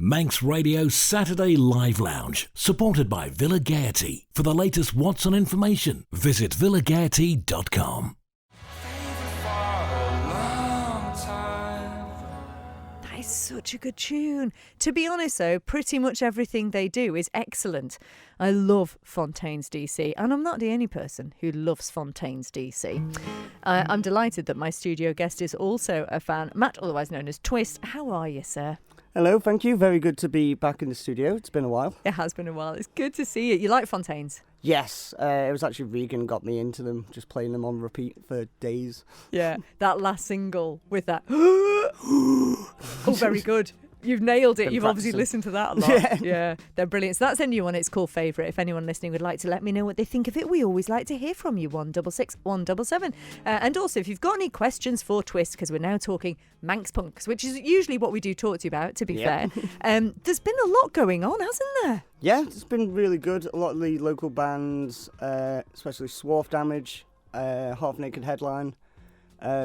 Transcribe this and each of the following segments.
Manx Radio Saturday Live Lounge, supported by Villa Gaiety. For the latest What's On information, visit villagaiety.com. That is such a good tune. To be honest though, pretty much everything they do is excellent. I love Fontaines DC, and I'm not the only person who loves Fontaines DC. I'm delighted that my studio guest is also a fan. Matt, otherwise known as Twist. How are you, sir? Hello, thank you. Very good to be back in the studio. It's been a while. It has been a while. It's good to see you. You like Fontaines? Yes, it was actually Regan got me into them, just playing them on repeat for days. Yeah, that last single with that. Oh, very good. You've nailed it. You've obviously listened to that a lot. Yeah, they're brilliant. So that's a new one. It's called Favourite. If anyone listening would like to let me know what they think of it, we always like to hear from you. 166 177. And also, if you've got any questions for Twist, because we're now talking Manx PUNX, which is usually what we do talk to you about, to be fair. There's been a lot going on, hasn't there? Yeah, it's been really good. A lot of the local bands, especially Swarf Damage, Half Naked Headline,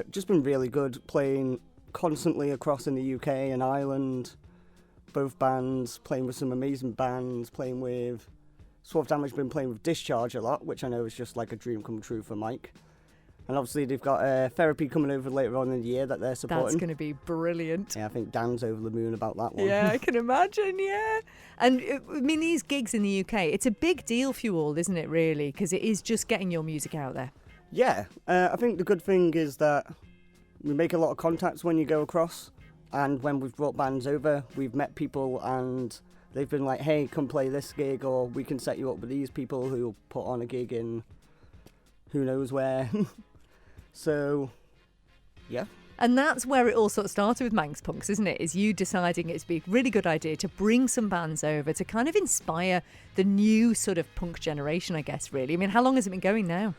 just been really good, playing constantly across in the UK and Ireland. Both bands playing with some amazing bands, playing with Swarf Damage, been playing with Discharge a lot, which I know is just like a dream come true for Mike. And obviously they've got Therapy coming over later on in the year that they're supporting. That's going to be brilliant. Yeah, I think Dan's over the moon about that one. Yeah, I can imagine, yeah. And I mean, these gigs in the UK, it's a big deal for you all, isn't it, really? Because it is just getting your music out there. Yeah, I think the good thing is that we make a lot of contacts when you go across, and when we've brought bands over, we've met people and they've been like, hey, come play this gig, or we can set you up with these people who will put on a gig in who knows where. So, yeah. And that's where it all sort of started with Manx PUNX, isn't it? Is you deciding it'd be a really good idea to bring some bands over to kind of inspire the new sort of punk generation, I guess, really. I mean, how long has it been going now?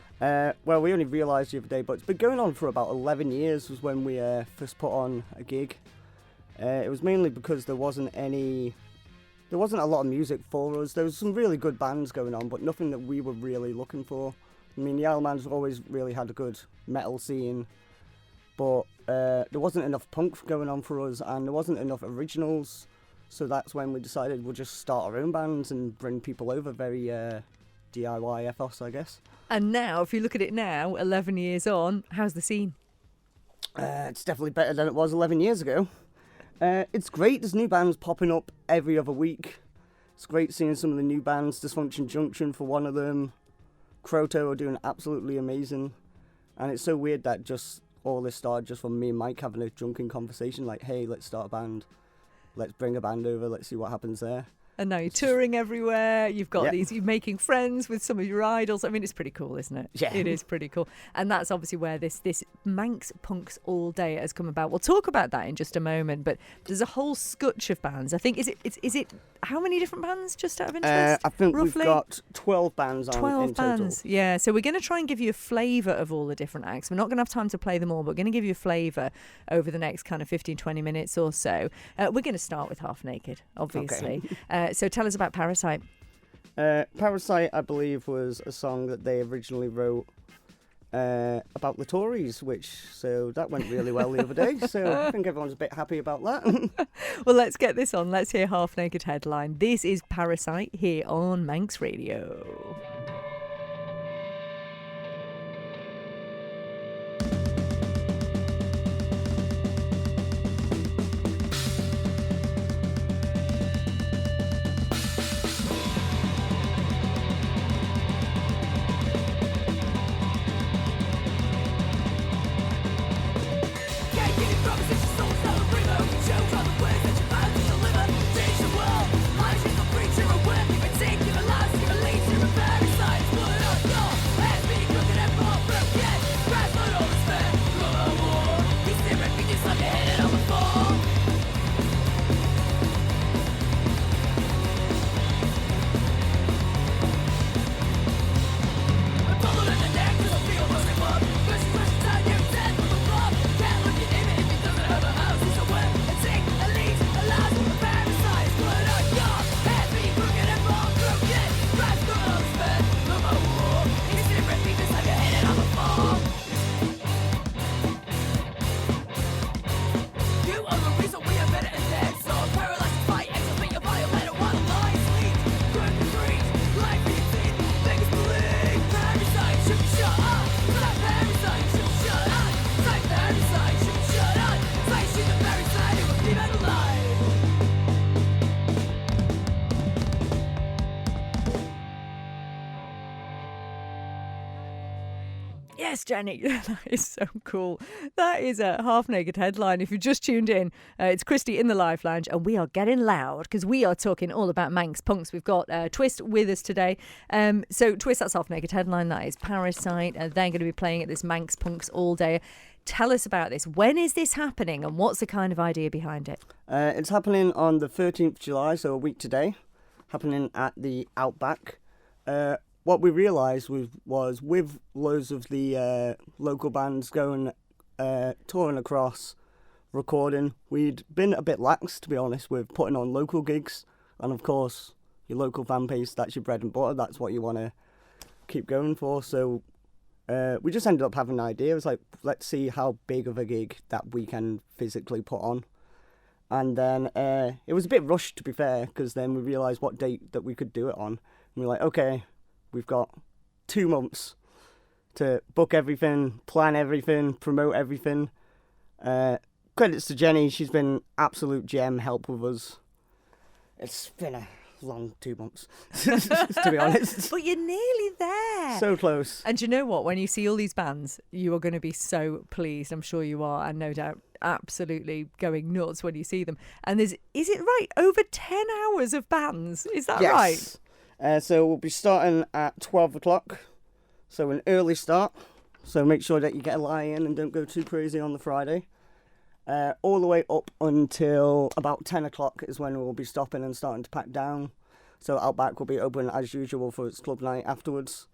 Well, we only realised the other day, but it's been going on for about 11 years was when we first put on a gig. It was mainly because there wasn't a lot of music for us. There was some really good bands going on, but nothing that we were really looking for. I mean, the Isleman's always really had a good metal scene, but there wasn't enough punk going on for us, and there wasn't enough originals, so that's when we decided we'll just start our own bands and bring people over. Very DIY ethos, I guess. And now, if you look at it now, 11 years on, how's the scene? It's definitely better than it was 11 years ago. It's great. There's new bands popping up every other week. It's great seeing some of the new bands. Dysfunction Junction for one of them. Croto are doing absolutely amazing. And it's so weird that just all this started just from me and Mike having a drunken conversation, like, hey, let's start a band. Let's bring a band over. Let's see what happens there. And now you're touring everywhere. You've got you're making friends with some of your idols. I mean, it's pretty cool, isn't it? Yeah. It is pretty cool. And that's obviously where this Manx PUNX All Day has come about. We'll talk about that in just a moment, but there's a whole scutch of bands. I think, is it how many different bands, just out of interest? I think roughly? We've got 12 bands on 12 in bands, total. yeah. So we're going to try and give you a flavour of all the different acts. We're not going to have time to play them all, but we're going to give you a flavour over the next kind of 15, 20 minutes or so. We're going to start with Half Naked, obviously. Okay. So tell us about Parasite. Parasite, I believe, was a song that they originally wrote about the Tories, so that went really well the other day. So I think everyone's a bit happy about that. Well, let's get this on. Let's hear Half Naked Headline. This is Parasite here on Manx Radio. Preacher, a work, life is a preacher, a work, if it take you the lives, you believe, you rebel. yes, Jenny. That is so cool. That is a Half Naked headline. If you just tuned in, it's Christy in the Live Lounge, and we are getting loud because we are talking all about Manx punks. We've got Twist with us today. So Twist, that's Half Naked headline. That is Parasite. They're going to be playing at this Manx punks all day. Tell us about this. When is this happening, and what's the kind of idea behind it? It's happening on the 13th of July, so a week today, happening at the Outback. What we realised was with loads of the local bands going touring across, recording, we'd been a bit lax, to be honest, with putting on local gigs. And of course, your local fan base, that's your bread and butter, that's what you want to keep going for. So we just ended up having an idea. It was like, let's see how big of a gig that we can physically put on. And then it was a bit rushed, to be fair, because then we realised what date that we could do it on. And we were like, okay, we've got 2 months to book everything, plan everything, promote everything. Credits to Jenny. She's been absolute gem help with us. It's been a long 2 months, to be honest. But you're nearly there. So close. And you know what? When you see all these bands, you are going to be so pleased. I'm sure you are, and no doubt absolutely going nuts when you see them. And is it right? Over 10 hours of bands. Is that right? So we'll be starting at 12 o'clock. So an early start. So make sure that you get a lie in and don't go too crazy on the Friday. All the way up until about 10 o'clock is when we'll be stopping and starting to pack down. So Outback will be open as usual for its club night afterwards.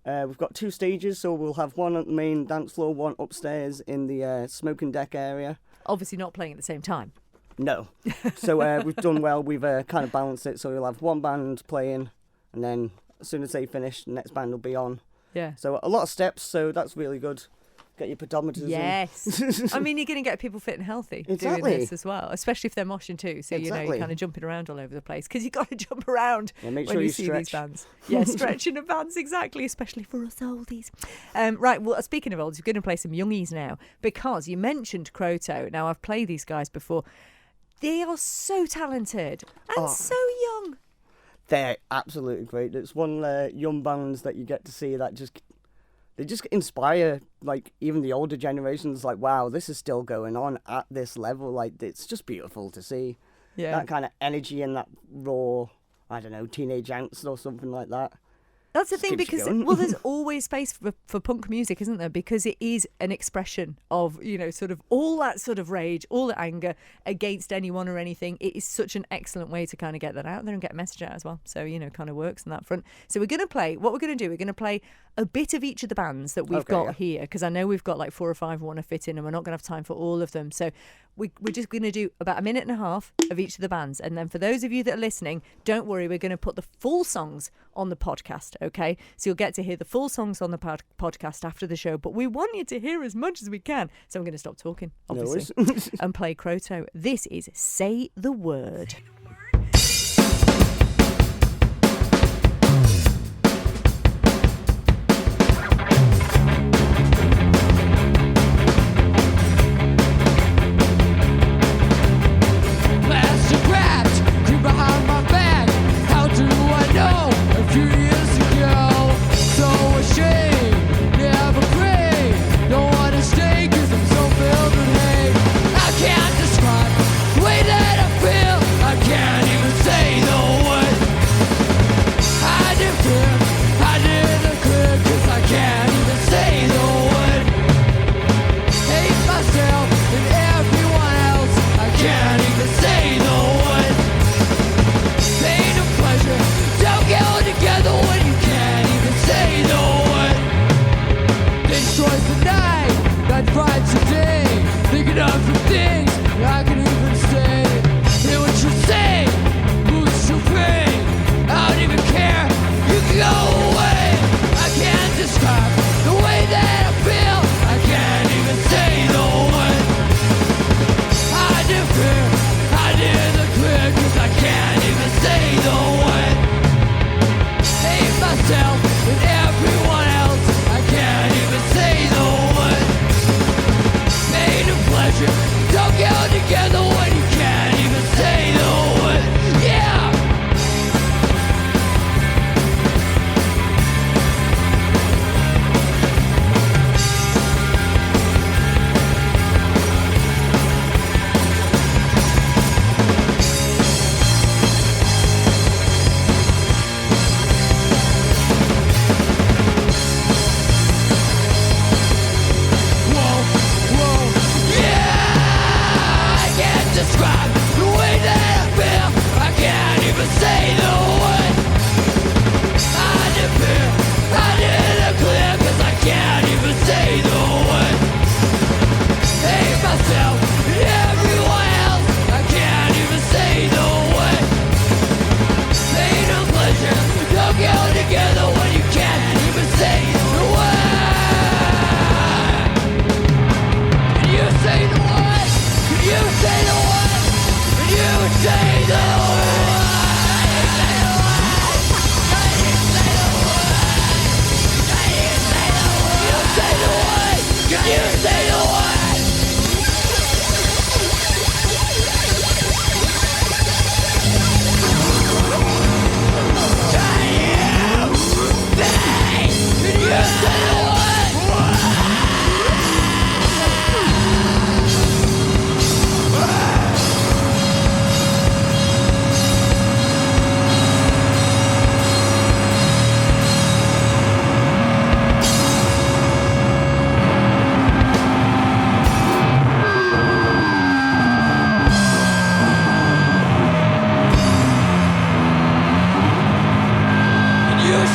We've got 2 stages, so we'll have one at the main dance floor, one upstairs in the smoking deck area. Obviously not playing at the same time. No. So we've done well. We've kind of balanced it. So we'll have one band playing, and then as soon as they finish, the next band will be on. Yeah. So a lot of steps, so that's really good. Get your pedometers in. Yes. I mean, you're going to get people fit and healthy doing this as well, especially if they're moshing too. So, you know, you're kind of jumping around all over the place because you've got to jump around make when sure you see these bands. Yeah, stretching and bands, exactly, especially for us oldies. Right, well, speaking of oldies, we're going to play some youngies now because you mentioned Croto. Now, I've played these guys before. They are so talented and so young. They're absolutely great. It's one young bands that you get to see that they just inspire, like, even the older generations, like, wow, this is still going on at this level. Like, it's just beautiful to see. Yeah. That kind of energy and that raw, I don't know, teenage angst or something like that. That's the thing, because, well, there's always space for punk music, isn't there? Because it is an expression of, you know, sort of all that sort of rage, all the anger against anyone or anything. It is such an excellent way to kind of get that out there and get a message out as well. So, you know, kind of works on that front. So we're going to play, what we're going to do, we're going to play a bit of each of the bands that we've got here, because I know we've got like 4 or 5 we want to fit in and we're not going to have time for all of them. So we're just going to do about 1.5 minutes of each of the bands. And then for those of you that are listening, don't worry, we're going to put the full songs on the podcast, okay? So you'll get to hear the full songs on the podcast after the show, but we want you to hear as much as we can. So I'm going to stop talking, obviously, and play Croto. This is Say the Word. I can't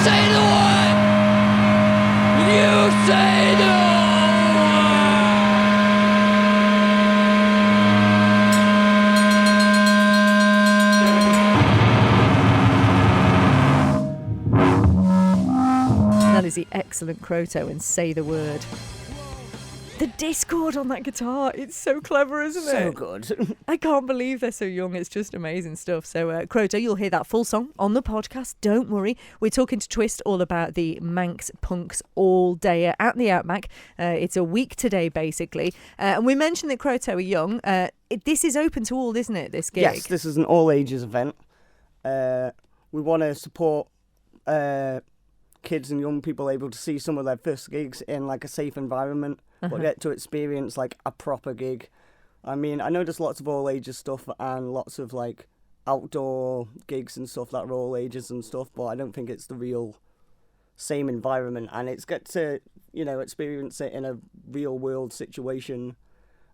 say the word. You say the word. That is the excellent Croto and Say the Word. The discord on that guitar, it's so clever, isn't it? So good. I can't believe they're so young. It's just amazing stuff. So, Croto, you'll hear that full song on the podcast. Don't worry. We're talking to Twist all about the Manx PUNX all-dayer at the Outback. It's a week today, basically. And we mentioned that Croto are young. This is open to all, isn't it, this gig? Yes, this is an all-ages event. We want to support kids and young people able to see some of their first gigs in like a safe environment, but get to experience like a proper gig. I mean, I know there's lots of all ages stuff and lots of like outdoor gigs and stuff that are all ages and stuff, but I don't think it's the real same environment, and it's get to, you know, experience it in a real world situation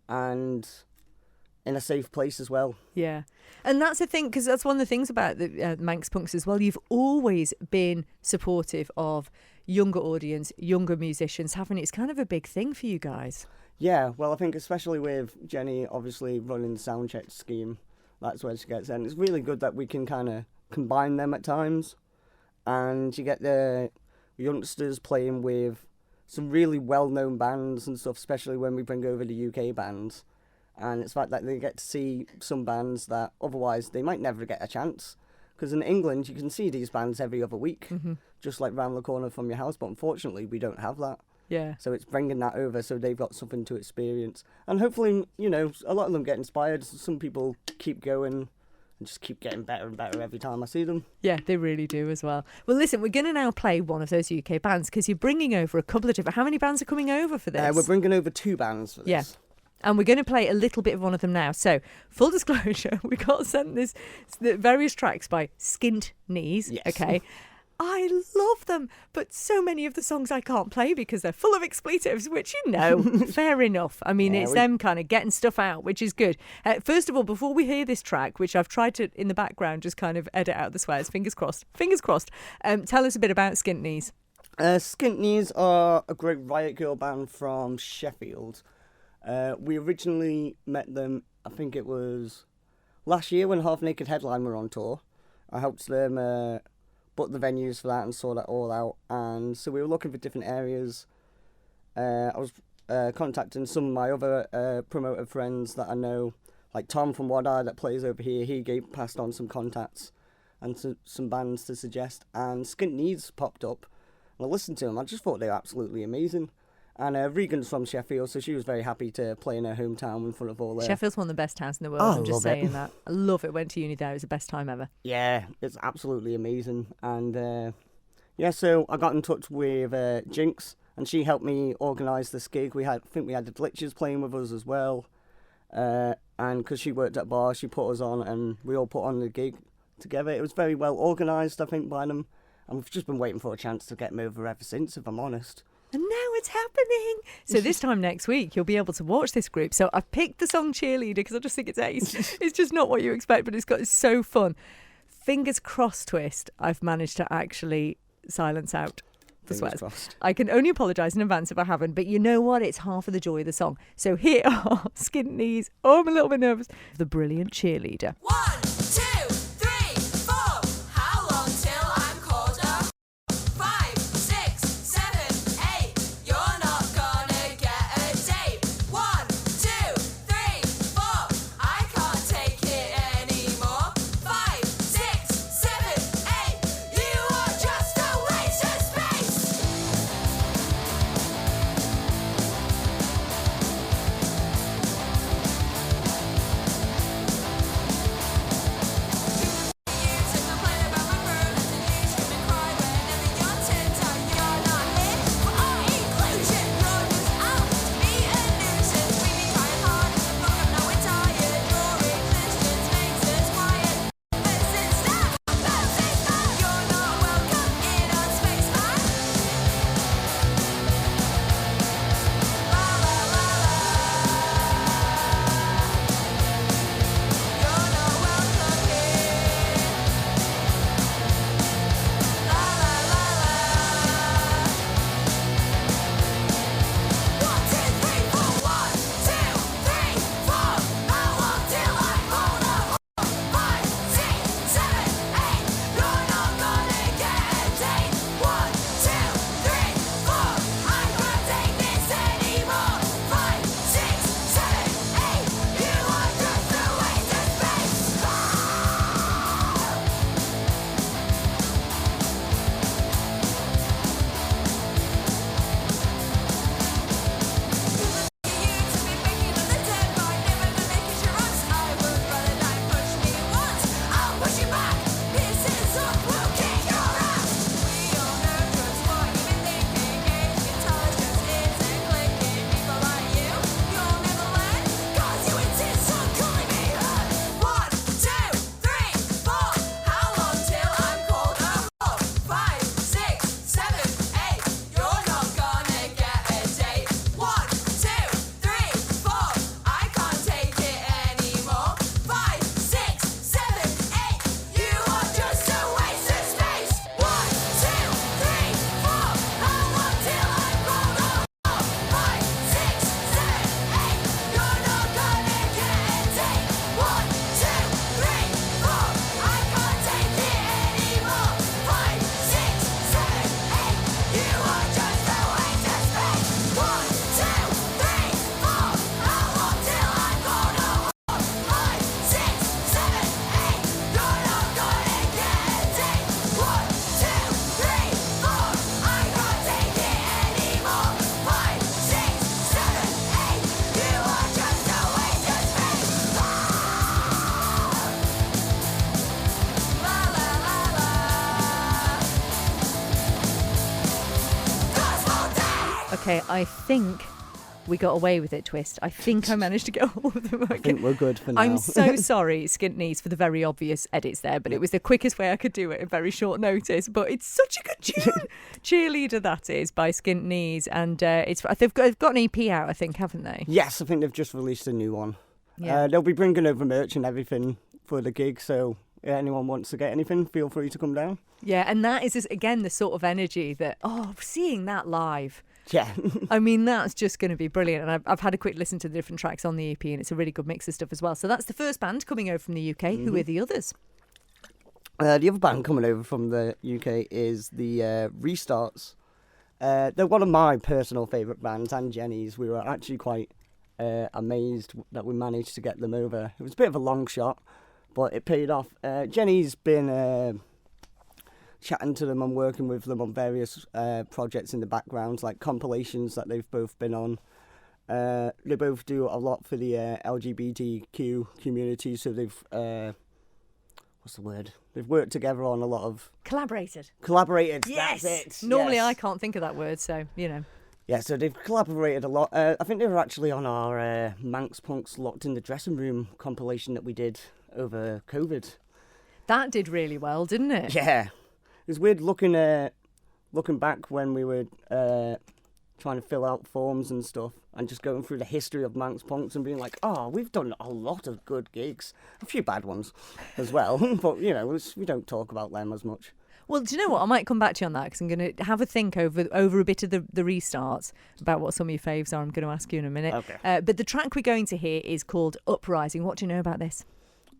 and in a safe place as well. Yeah. And that's the thing, because that's one of the things about the Manx PUNX as well. You've always been supportive of younger audience, younger musicians having it. It's kind of a big thing for you guys. Yeah, well, I think especially with Jenny obviously running the soundcheck scheme, that's where she gets in. It's really good that we can kind of combine them at times, and you get the youngsters playing with some really well-known bands and stuff, especially when we bring over the UK bands. And it's like that they get to see some bands that otherwise they might never get a chance. Because in England, you can see these bands every other week, just like round the corner from your house. But unfortunately, we don't have that. Yeah. So it's bringing that over so they've got something to experience. And hopefully, you know, a lot of them get inspired. Some people keep going and just keep getting better and better every time I see them. Yeah, they really do as well. Well, listen, we're going to now play one of those UK bands because you're bringing over a couple of different... How many bands are coming over for this? We're bringing over 2 bands for this. Yeah. And we're going to play a little bit of one of them now. So, full disclosure, we got sent the various tracks by Skint Knees. Yes. Okay. I love them, but so many of the songs I can't play because they're full of expletives, which, you know, fair enough. I mean, it's them kind of getting stuff out, which is good. First of all, before we hear this track, which I've tried to, in the background, just kind of edit out the swears, fingers crossed, tell us a bit about Skint Knees. Skint Knees are a great Riot Girl band from Sheffield. We originally met them, I think it was last year when Half Naked Headline were on tour. I helped them book the venues for that and sort that all out. And so we were looking for different areas. I was contacting some of my other promoter friends that I know, like Tom from Wad Eye that plays over here. He passed on some contacts and some bands to suggest. And Skint Knees popped up. And I listened to them. I just thought they were absolutely amazing. And Regan's from Sheffield, so she was very happy to play in her hometown in front of all their... Sheffield's one of the best towns in the world, Oh, I'm just love saying it. that. I love it. Went to uni there. It was the best time ever. Yeah, it's absolutely amazing. And so I got in touch with Jinx, and she helped me organise this gig. I think we had the Glitches playing with us as well. And because she worked at bar, she put us on, and we all put on the gig together. It was very well organised, I think, by them. And we've just been waiting for a chance to get them over ever since, if I'm honest. And now it's happening. So this time next week, you'll be able to watch this group. So I've picked the song Cheerleader because I just think it's ace. It's just not what you expect, but it's so fun. Fingers crossed, Twist, I've managed to actually silence out the Fingers swears. crossed. I can only apologise in advance if I haven't, but you know what? It's half of the joy of the song. So here are Skint Knees. Oh, I'm a little bit nervous. The brilliant Cheerleader. 1, 2, 3, 4. How long till I'm called up? 5, 6, 7, 8. You're not gonna get a date. 1, 2, 3, 4. I can't take it anymore. 5, 6, 7, 8. You are just a waste of space. Okay, I think we got away with it, Twist. I think I managed to get all of them. I think we're good for now. I'm so sorry, Skint Knees, for the very obvious edits there, but it was the quickest way I could do it at very short notice. But it's such a good tune. Cheerleader, that is, by Skint Knees. And they've got an EP out, I think, haven't they? Yes, I think they've just released a new one. Yeah. They'll be bringing over merch and everything for the gig, so anyone wants to get anything, feel free to come down. Yeah, and that is, again, the sort of energy that, seeing that live. Yeah. I mean, that's just going to be brilliant. And I've had a quick listen to the different tracks on the EP, and it's a really good mix of stuff as well. So that's the first band coming over from the UK. Who are the others? The other band coming over from the UK is the Restarts. They're one of my personal favourite bands, and Jenny's. We were actually quite amazed that we managed to get them over. It was a bit of a long shot, but it paid off. Jenny's been chatting to them and working with them on various projects in the background, like compilations that they've both been on. They both do a lot for the LGBTQ community, so they've what's the word? They've worked together on a lot of Collaborated. Yes. That's it. Normally yes. I can't think of that word, so Yeah, so they've collaborated a lot. I think they were actually on our Manx PUNX Locked in the Dressing Room compilation that we did over COVID. That did really well, didn't it? Yeah. It was weird looking back when we were trying to fill out forms and stuff and just going through the history of Manx PUNX and being like, we've done a lot of good gigs. A few bad ones as well, but, we don't talk about them as much. Well, do you know what? I might come back to you on that because I'm going to have a think over a bit of the restarts about what some of your faves are. I'm going to ask you in a minute. Okay. But the track we're going to hear is called Uprising. What do you know about this?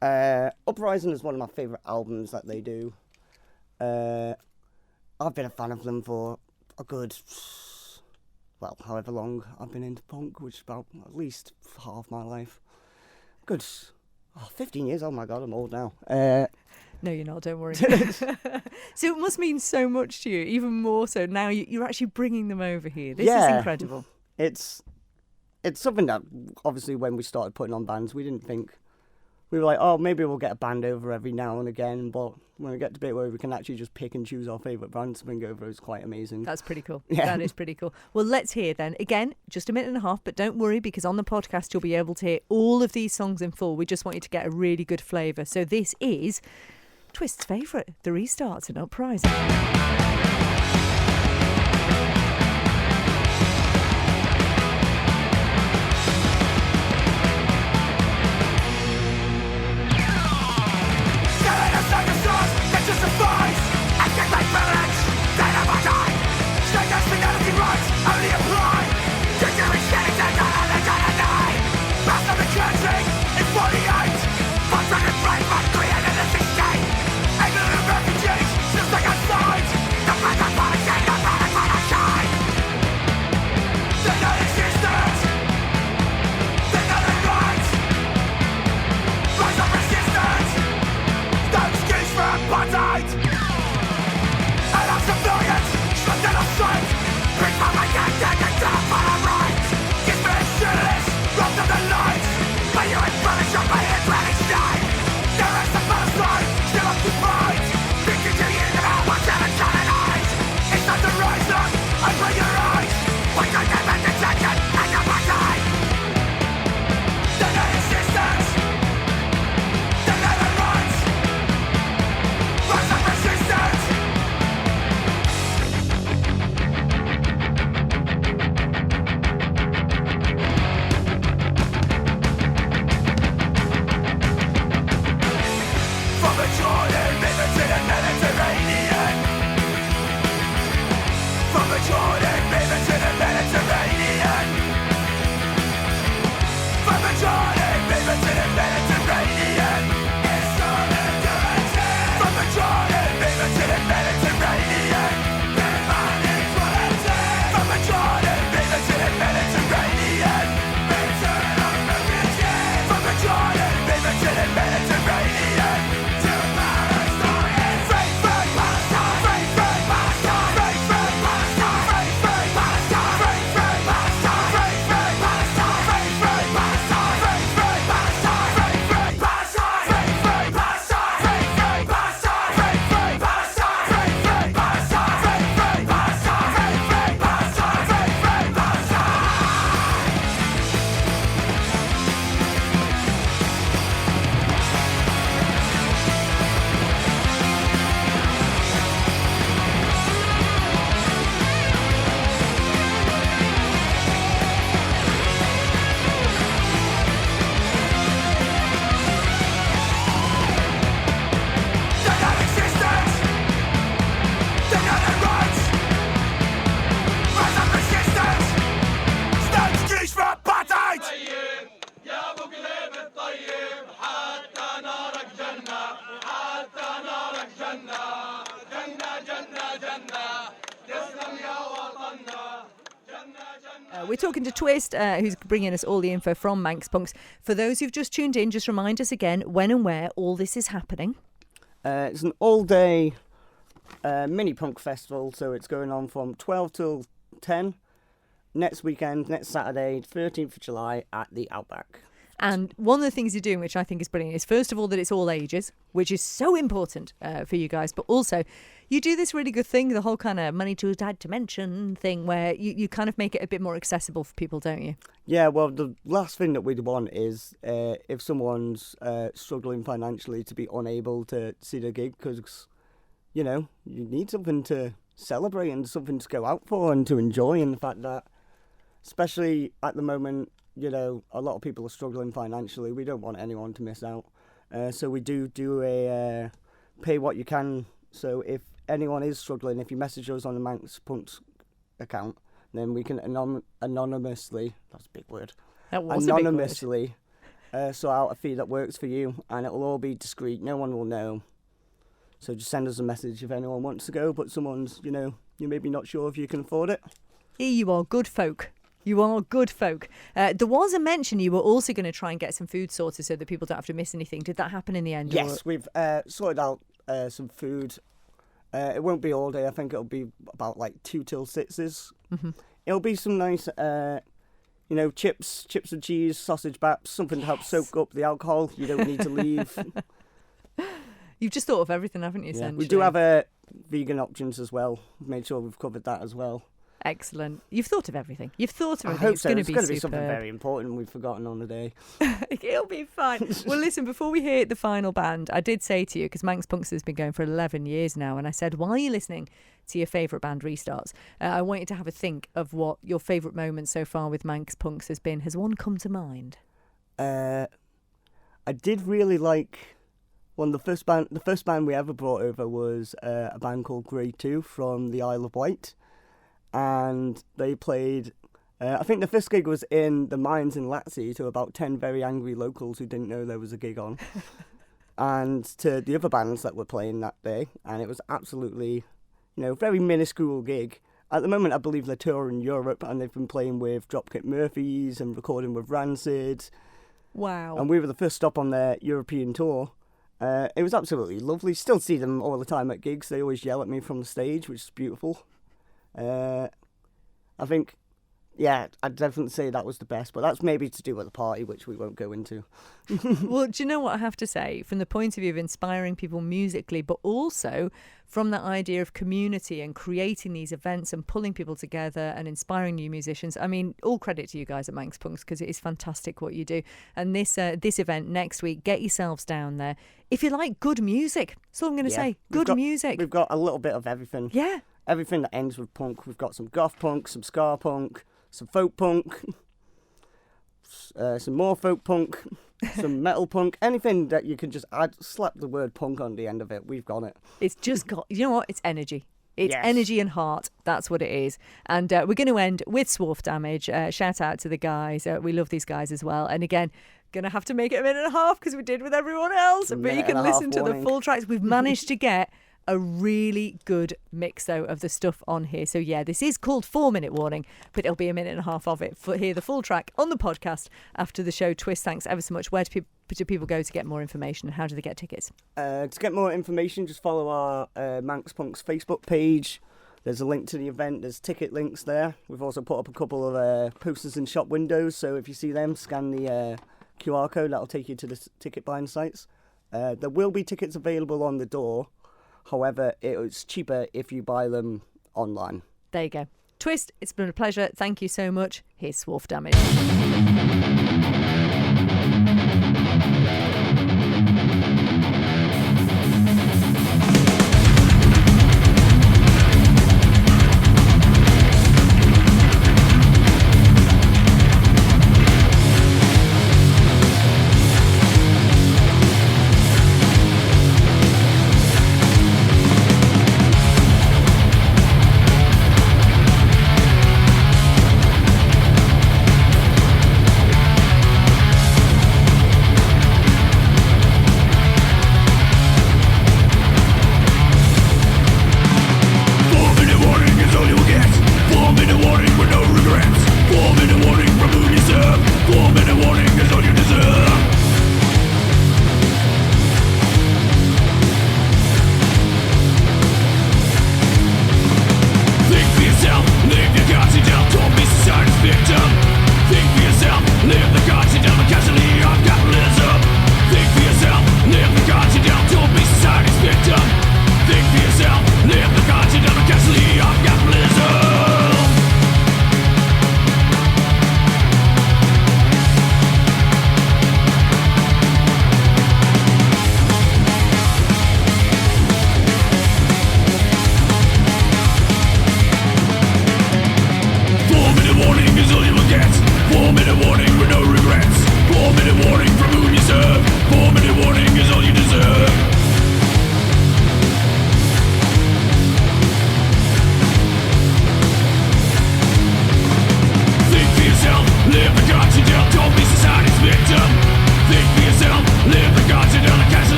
Uprising is one of my favourite albums that they do. I've been a fan of them for a good, however long I've been into punk, which is about at least half my life. Good 15 years. Oh my God, I'm old now. No, you're not. Don't worry. So it must mean so much to you, even more so now you're actually bringing them over here. This is incredible. It's something that obviously when we started putting on bands, we didn't think. We were like, maybe we'll get a band over every now and again, but when we get to the bit where we can actually just pick and choose our favourite bands to bring over, it's quite amazing. That's pretty cool. Yeah. That is pretty cool. Well, let's hear then. Again, just a minute and a half, but don't worry because on the podcast you'll be able to hear all of these songs in full. We just want you to get a really good flavour. So this is Twist's favourite, The Restarts and Uprising. The We're talking to Twist, who's bringing us all the info from Manx Punks. For those who've just tuned in, just remind us again when and where all this is happening. It's an all-day mini punk festival, so it's going on from 12 till 10 next weekend, next Saturday, 13th of July at the Outback. And one of the things you're doing, which I think is brilliant, is first of all that it's all ages, which is so important for you guys. But also, you do this really good thing, the whole kind of money to add dimension thing, where you kind of make it a bit more accessible for people, don't you? Yeah, well, the last thing that we'd want is if someone's struggling financially to be unable to see the gig, because, you know, you need something to celebrate and something to go out for and to enjoy. And the fact that, especially at the moment, you know, a lot of people are struggling financially. We don't want anyone to miss out. So we do a pay what you can. So if anyone is struggling, if you message us on the Manx Punks account, then we can anonymously, that's a big word, anonymously sort out a fee that works for you. And it will all be discreet. No one will know. So just send us a message if anyone wants to go, but someone's, you know, you're maybe not sure if you can afford it. Here you are, good folk. You are good folk. There was a mention you were also going to try and get some food sorted so that people don't have to miss anything. Did that happen in the end? Yes, we've sorted out some food. It won't be all day. I think it'll be about like 2 till 6s. Mm-hmm. It'll be some nice, you know, chips and cheese, sausage baps, something to help soak up the alcohol. You don't need to leave. You've just thought of everything, haven't you, Yeah. essentially? We do have vegan options as well. Made sure we've covered that as well. Excellent. You've thought of everything. You've thought of I everything. hope It's so. going It's to going to be be something superb. very important we've forgotten on the day. It'll be fine. Well, listen, before we hear the final band, I did say to you, because Manx Punks has been going for 11 years now, and I said, while you're listening to your favourite band restarts, I want you to have a think of what your favourite moment so far with Manx Punks has been. Has one come to mind? I did really like the first band we ever brought over was a band called Grey 2 from the Isle of Wight. And they played, I think the first gig was in the mines in Latsey to about 10 very angry locals who didn't know there was a gig on. And to the other bands that were playing that day. And it was absolutely, you know, very minuscule gig. At the moment, I believe they're touring Europe and they've been playing with Dropkick Murphys and recording with Rancid. Wow. And we were the first stop on their European tour. It was absolutely lovely. Still see them all the time at gigs. They always yell at me from the stage, which is beautiful. I think, yeah, I'd definitely say that was the best, but that's maybe to do with the party, which we won't go into. Well, do you know what I have to say? From the point of view of inspiring people musically, but also from that idea of community and creating these events and pulling people together and inspiring new musicians. I mean, all credit to you guys at Manx Punks, because it is fantastic what you do. And this event next week, get yourselves down there. If you like good music, that's all I'm going to say. Good music. We've got a little bit of everything. Yeah. Everything that ends with punk. We've got some goth punk, some ska punk, some folk punk, some more folk punk, some metal punk. Anything that you can just slap the word punk on the end of it, we've got it. It's just got, you know what? It's energy. It's Yes. energy and heart. That's what it is. And we're going to end with Swarf Damage. Shout out to the guys. We love these guys as well. And again, going to have to make it a minute and a half because we did with everyone else. But you can listen to the full tracks. We've managed to get a really good mix, though, of the stuff on here. So, yeah, this is called 4-minute warning, but it'll be a minute and a half of it. Hear the full track on the podcast after the show. Twist, thanks ever so much. Where do people go to get more information, and how do they get tickets? To get more information, just follow our Manx Punks Facebook page. There's a link to the event. There's ticket links there. We've also put up a couple of posters in shop windows, so if you see them, scan the QR code. That'll take you to the ticket buying sites. There will be tickets available on the door. However, it's cheaper if you buy them online. There you go. Twist, it's been a pleasure. Thank you so much. Here's Swarf Damage.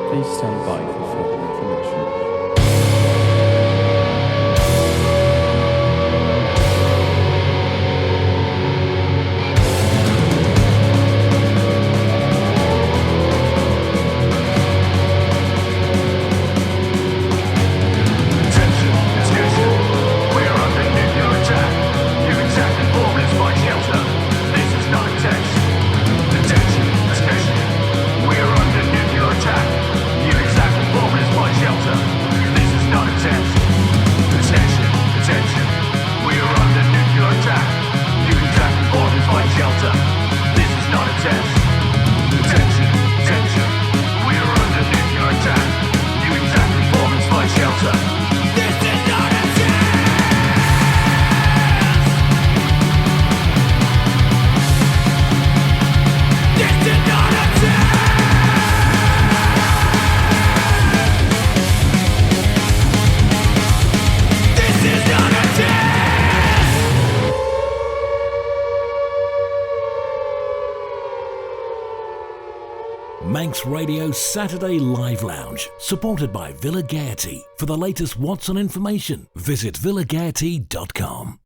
Please stand by for further information. Manx Radio Saturday Live Lounge, supported by Villa Gaiety. For the latest What's On information, visit villagaiety.com.